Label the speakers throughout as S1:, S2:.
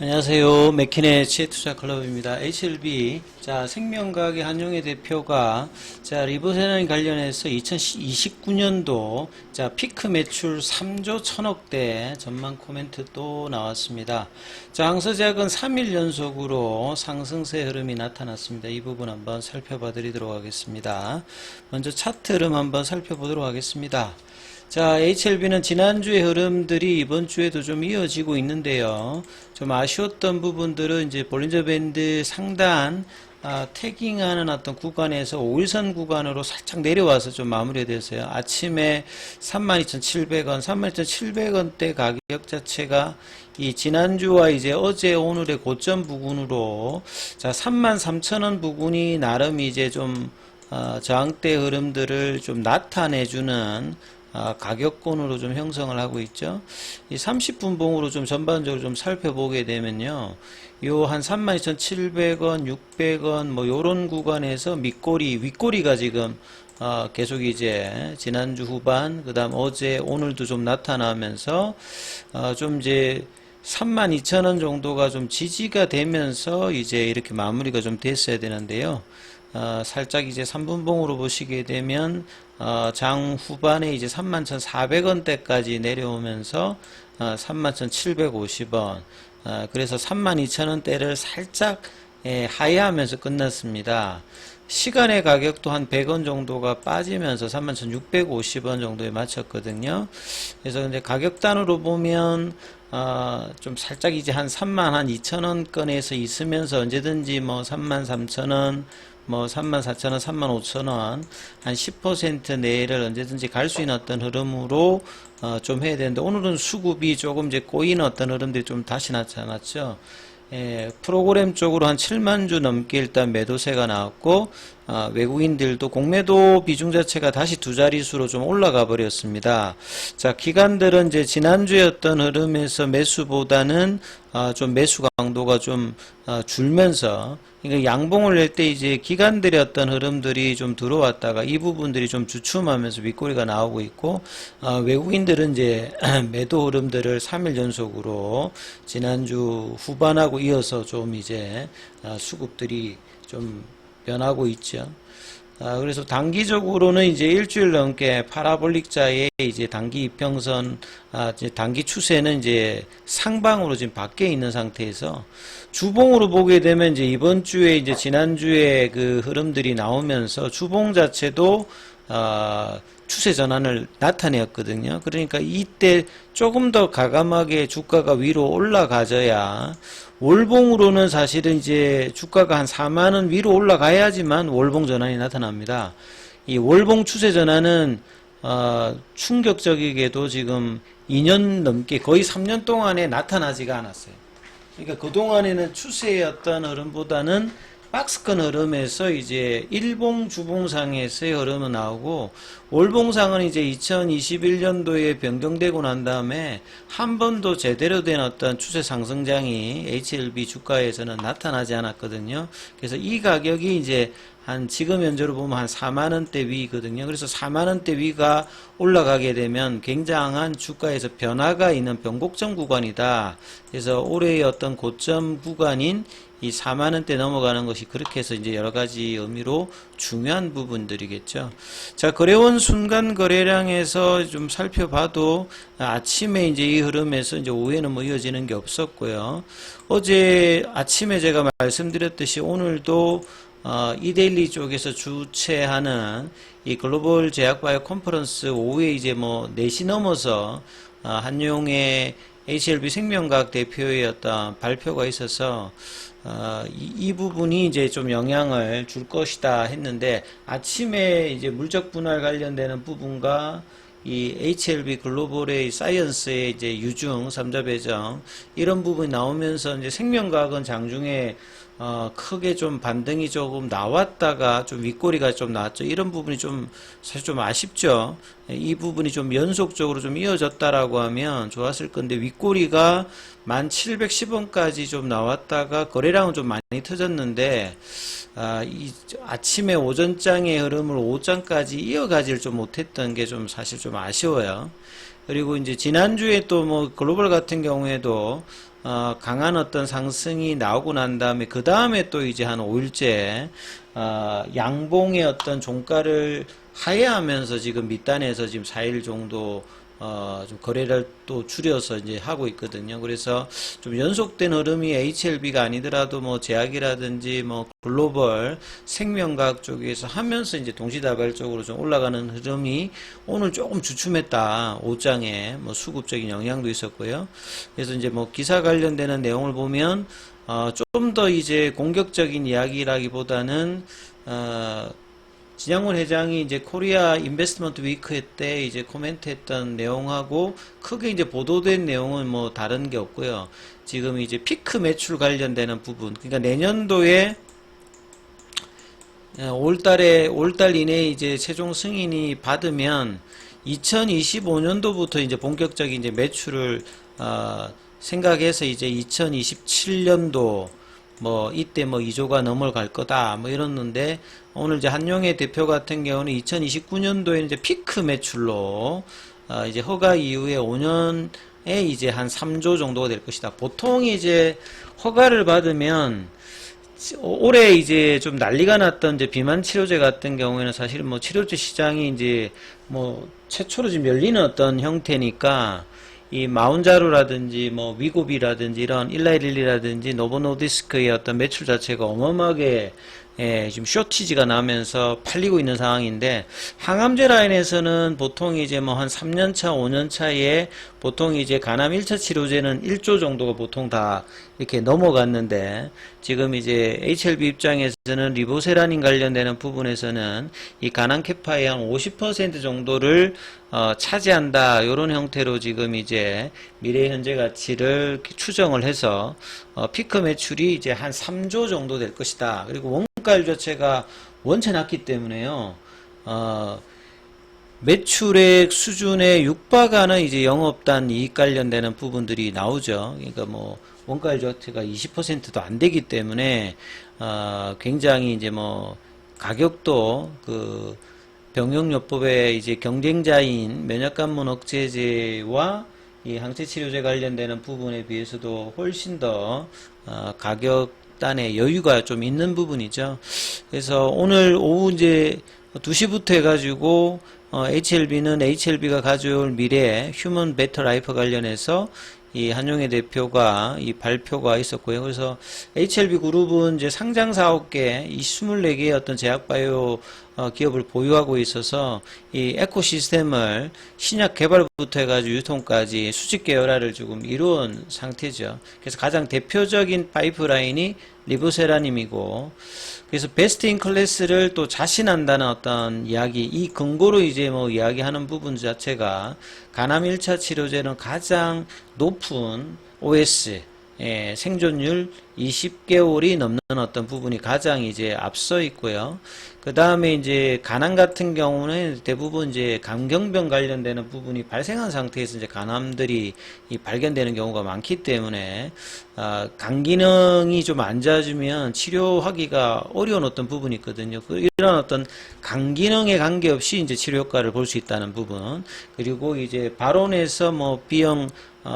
S1: 안녕하세요. 맥킨의 지혜투자클럽입니다. HLB, 생명과학의 한용혜 대표가, 리보세라인 관련해서 2029년도, 피크 매출 3조 1000억대 전망 코멘트 또 나왔습니다. 항서제약은 3일 연속으로 상승세 흐름이 나타났습니다. 이 부분 한번 살펴봐 드리도록 하겠습니다. 먼저 차트 흐름 한번 살펴보도록 하겠습니다. HLB는 지난주의 흐름들이 이번 주에도 좀 이어지고 있는데요. 좀 아쉬웠던 부분들은 이제 볼린저 밴드 상단, 태깅하는 어떤 구간에서 5일선 구간으로 살짝 내려와서 좀 마무리됐어요. 아침에 32,700원, 32,700원대 가격 자체가 이 지난주와 이제 어제 오늘의 고점 부근으로 33,000원 부근이 나름 이제 좀 저항대 흐름들을 좀 나타내주는 가격권으로 좀 형성을 하고 있죠. 이 30분 봉으로 좀 전반적으로 좀 살펴보게 되면요. 요 한 32,700원, 600원 뭐 요런 구간에서 윗꼬리가 지금 계속 이제 지난주 후반, 그다음 어제 오늘도 좀 나타나면서 좀 이제 32,000원 정도가 좀 지지가 되면서 이제 이렇게 마무리가 좀 됐어야 되는데요. 살짝 이제 3분봉으로 보시게 되면 장 후반에 이제 31,400원대까지 내려오면서 31,750원, 그래서 32,000원대를 살짝 하회하면서 끝났습니다. 시간의 가격도 한 100원 정도가 빠지면서 31,650원 정도에 맞췄거든요. 그래서 이제 가격단으로 보면 좀 살짝 이제 한 32,000원권에서 있으면서 언제든지 뭐 33,000원, 뭐 34,000원, 35,000원 한 10% 내를 언제든지 갈 수 있는 어떤 흐름으로 좀 해야 되는데, 오늘은 수급이 조금 이제 꼬이는 어떤 흐름들이 좀 다시 나타났죠. 프로그램 쪽으로 한 7만 주 넘게 일단 매도세가 나왔고, 외국인들도 공매도 비중 자체가 다시 두 자릿수로 좀 올라가 버렸습니다. 기관들은 이제 지난주에 어떤 흐름에서 매수보다는 좀 매수 강도가 좀 줄면서, 그러니까 양봉을 낼 때 이제 기관들의 어떤 흐름들이 좀 들어왔다가 이 부분들이 좀 주춤하면서 윗꼬리가 나오고 있고, 외국인들은 이제 매도 흐름들을 3일 연속으로 지난주 후반하고 이어서 좀 이제 수급들이 좀 변하고 있죠. 그래서 단기적으로는 이제 일주일 넘게 파라볼릭자의 이제 단기 이평선, 이제 단기 추세는 이제 상방으로 지금 밖에 있는 상태에서, 주봉으로 보게 되면 이제 이번 주에 이제 지난주에 그 흐름들이 나오면서 주봉 자체도 추세 전환을 나타내었거든요. 그러니까 이때 조금 더 과감하게 주가가 위로 올라가져야, 월봉으로는 사실은 이제 주가가 한 4만원 위로 올라가야지만 월봉 전환이 나타납니다. 이 월봉 추세 전환은 충격적이게도 지금 2년 넘게, 거의 3년 동안에 나타나지가 않았어요. 그러니까 그동안에는 추세의 어떤 흐름보다는 박스권 흐름에서 이제 일봉 주봉상에서의 흐름은 나오고, 월봉상은 이제 2021년도에 변경되고 난 다음에 한 번도 제대로 된 어떤 추세 상승장이 HLB 주가에서는 나타나지 않았거든요. 그래서 이 가격이 이제 한 지금 현재로 보면 한 4만원대 위거든요. 그래서 4만원대 위가 올라가게 되면 굉장한 주가에서 변화가 있는 변곡점 구간이다. 그래서 올해의 어떤 고점 구간인 이 4만원대 넘어가는 것이 그렇게 해서 이제 여러 가지 의미로 중요한 부분들이겠죠. 거래원 순간 거래량에서 좀 살펴봐도 아침에 이제 이 흐름에서 이제 오후에는 뭐 이어지는 게 없었고요. 어제 아침에 제가 말씀드렸듯이 오늘도 이데일리 쪽에서 주최하는 이 글로벌 제약바이오 컨퍼런스 오후에 이제 뭐 4시 넘어서 한용의 HLB 생명과학 대표의 어떤 발표가 있어서 이 부분이 이제 좀 영향을 줄 것이다 했는데, 아침에 이제 물적 분할 관련되는 부분과 이 HLB 글로벌의 사이언스의 이제 유중, 3자 배정 이런 부분이 나오면서 이제 생명과학은 장중에 크게 좀 반등이 조금 나왔다가 좀 윗꼬리가 좀 나왔죠. 이런 부분이 좀 사실 좀 아쉽죠. 이 부분이 좀 연속적으로 좀 이어졌다라고 하면 좋았을 건데, 윗꼬리가 1710원까지 좀 나왔다가 거래량은 좀 많이 터졌는데, 이 아침에 오전장의 흐름을 오후장까지 이어가지를 좀 못했던 게 좀 사실 좀 아쉬워요. 그리고 이제 지난주에 또 뭐 글로벌 같은 경우에도 강한 어떤 상승이 나오고 난 다음에 그 다음에 또 이제 한 5일째 양봉의 어떤 종가를 하회하면서 지금 밑단에서 지금 4일 정도 좀 거래를 또 줄여서 이제 하고 있거든요. 그래서 좀 연속된 흐름이 HLB가 아니더라도 뭐 제약이라든지 뭐 글로벌 생명과학 쪽에서 하면서 이제 동시다발적으로 좀 올라가는 흐름이 오늘 조금 주춤했다. 옷장에 뭐 수급적인 영향도 있었고요. 그래서 이제 뭐 기사 관련되는 내용을 보면 좀 더 이제 공격적인 이야기라기보다는 진양훈 회장이 이제 코리아 인베스트먼트 위크 때 이제 코멘트했던 내용하고 크게 이제 보도된 내용은 뭐 다른 게 없고요. 지금 이제 피크 매출 관련되는 부분, 그러니까 내년도에 5월 이내에 이제 최종 승인이 받으면 2025년도부터 이제 본격적인 이제 매출을 생각해서 이제 2027년도 뭐 이때 뭐 2조가 넘어갈 거다 뭐 이랬는데 오늘 이제 한용의 대표 같은 경우는 2029년도에 이제 피크 매출로 이제 허가 이후에 5년에 이제 한 3조 정도가 될 것이다. 보통 이제 허가를 받으면 올해 이제 좀 난리가 났던 이제 비만 치료제 같은 경우에는 사실 뭐 치료제 시장이 이제 뭐 최초로 지금 열리는 어떤 형태니까 이 마운자루라든지 뭐 위고비라든지 이런 일라이릴리라든지 노보노디스크의 어떤 매출 자체가 어마어마하게 지금 쇼티지가 나면서 팔리고 있는 상황인데 항암제 라인에서는 보통 이제 뭐 한 3년차, 5년차에 보통 이제 간암 1차 치료제는 1조 정도가 보통 다 이렇게 넘어갔는데 지금 이제 HLB 입장에서는 리보세라닌 관련되는 부분에서는 이 간암 캐파의 한 50% 정도를 차지한다. 이런 형태로 지금 이제 미래 현재 가치를 추정을 해서 피크 매출이 이제 한 3조 정도 될 것이다. 그리고 원가율 자체가 원체 낮기 때문에요. 매출액 수준에 육박하는 이제 영업단 이익 관련되는 부분들이 나오죠. 그러니까 뭐 원가율 자체가 20%도 안 되기 때문에 굉장히 이제 뭐 가격도 그 병용요법의 이제 경쟁자인 면역관문 억제제와 이 항체치료제 관련되는 부분에 비해서도 훨씬 더 가격단에 여유가 좀 있는 부분이죠. 그래서 오늘 오후 이제 2시부터 해가지고 HLB는 HLB가 가져올 미래 휴먼 베터 라이프 관련해서 이 한용의 대표가 이 발표가 있었고요. 그래서 HLB 그룹은 이제 상장사 9개, 이 24개의 어떤 제약바이오 기업을 보유하고 있어서 이 에코시스템을 신약 개발부터 해가지고 유통까지 수직 계열화를 지금 이루은 상태죠. 그래서 가장 대표적인 파이프라인이 리보세라님이고, 그래서 베스트 인 클래스를 또 자신한다는 어떤 이야기, 이 근거로 이제 뭐 이야기하는 부분 자체가 간암 1차 치료제는 가장 높은 OS, 생존율 20개월이 넘는 어떤 부분이 가장 이제 앞서 있고요. 그 다음에 이제 간암 같은 경우는 대부분 이제 감경병 관련되는 부분이 발생한 상태에서 이제 간암들이 발견되는 경우가 많기 때문에 간 기능이 좀 안 좋아지면 치료하기가 어려운 어떤 부분이 있거든요. 이런 어떤 간 기능에 관계없이 이제 치료 효과를 볼 수 있다는 부분, 그리고 이제 발원에서 뭐 B형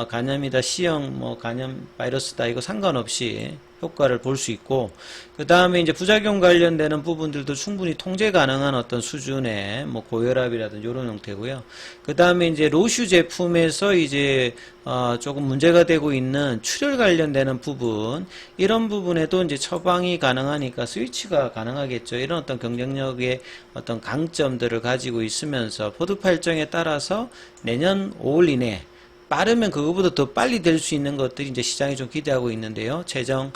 S1: 간염이다, C형 뭐 간염 바이러스다 이거 상관없이 효과를 볼 수 있고, 그 다음에 이제 부작용 관련되는 부분들도 충분히 통제 가능한 어떤 수준의 뭐 고혈압이라든지 이런 형태고요. 그 다음에 이제 로슈 제품에서 이제 조금 문제가 되고 있는 출혈 관련되는 부분, 이런 부분에도 이제 처방이 가능하니까 스위치가 가능하겠죠. 이런 어떤 경쟁력의 어떤 강점들을 가지고 있으면서 포트파 일정에 따라서 내년 5월 이내, 빠르면 그거보다 더 빨리 될 수 있는 것들이 이제 시장이 좀 기대하고 있는데요. 최종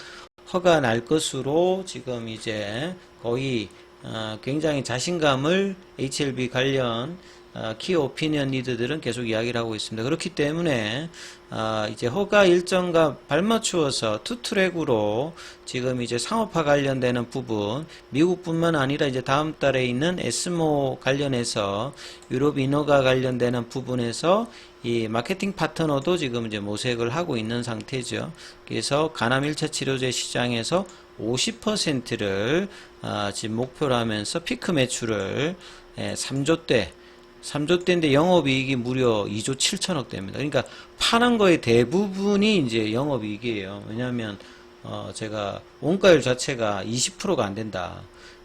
S1: 허가 날 것으로 지금 이제 거의 굉장히 자신감을 HLB 관련 키 오피니언 리더들은 계속 이야기를 하고 있습니다. 그렇기 때문에 이제 허가 일정과 발맞추어서 투트랙으로 지금 이제 상업화 관련되는 부분, 미국뿐만 아니라 이제 다음 달에 있는 에스모 관련해서 유럽 인허가 관련되는 부분에서 이 마케팅 파트너도 지금 이제 모색을 하고 있는 상태죠. 그래서 간암 1차 치료제 시장에서 50%를 지금 목표로 하면서 피크 매출을 3조대 3조대인데 영업이익이 무려 2조 7천억 대입니다. 그러니까 파는 거의 대부분이 이제 영업이익이에요. 왜냐하면 제가 원가율 자체가 20%가 안 된다.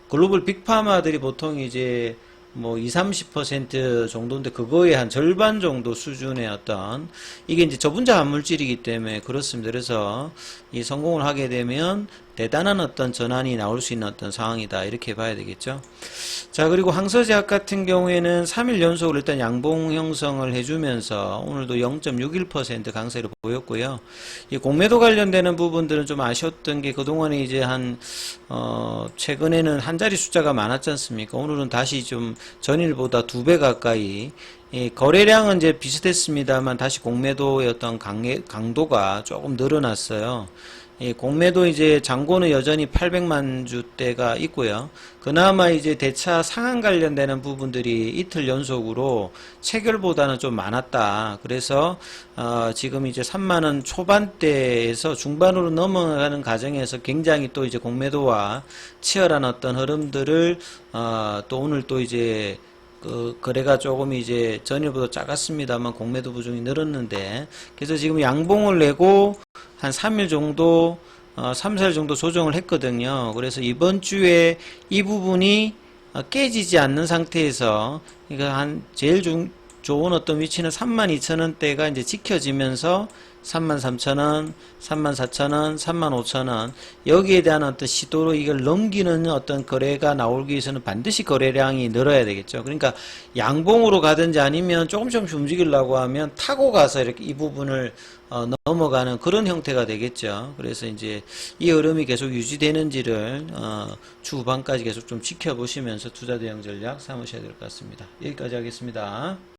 S1: 글로벌 빅파마들이 보통 이제 뭐 20, 30% 정도인데 그거의 한 절반 정도 수준의 어떤 이게 이제 저분자 합물질이기 때문에 그렇습니다. 그래서 이 성공을 하게 되면 대단한 어떤 전환이 나올 수 있는 어떤 상황이다 이렇게 봐야 되겠죠. 자, 그리고 항서제약 같은 경우에는 3일 연속으로 일단 양봉 형성을 해주면서 오늘도 0.61% 강세를 보였고요. 이 공매도 관련되는 부분들은 좀 아쉬웠던 게 그동안에 이제 최근에는 한 자리 숫자가 많았지 않습니까? 오늘은 다시 좀 전일보다 2배 가까이 거래량은 이제 비슷했습니다만 다시 공매도의 어떤 강도가 조금 늘어났어요. 공매도 이제 잔고는 여전히 800만 주대가 있고요. 그나마 이제 대차 상한 관련되는 부분들이 이틀 연속으로 체결보다는 좀 많았다. 그래서 지금 이제 3만원 초반대에서 중반으로 넘어가는 과정에서 굉장히 또 이제 공매도와 치열한 어떤 흐름들을 또 오늘 또 이제 거래가 조금 이제 전일보다 작았습니다만 공매도 비중이 늘었는데 그래서 지금 양봉을 내고 한 3일 정도 3, 4일 정도 조정을 했거든요. 그래서 이번 주에 이 부분이 깨지지 않는 상태에서 그러니까 제일 좋은 어떤 위치는 32,000원대가 이제 지켜지면서 33,000원, 34,000원, 35,000원 여기에 대한 어떤 시도로 이걸 넘기는 어떤 거래가 나오기 위해서는 반드시 거래량이 늘어야 되겠죠. 그러니까 양봉으로 가든지 아니면 조금씩 움직이려고 하면 타고 가서 이렇게 이 부분을 넘어가는 그런 형태가 되겠죠. 그래서 이제 이 흐름이 계속 유지되는지를 추후반까지 계속 좀 지켜보시면서 투자 대응 전략 삼으셔야 될 것 같습니다. 여기까지 하겠습니다.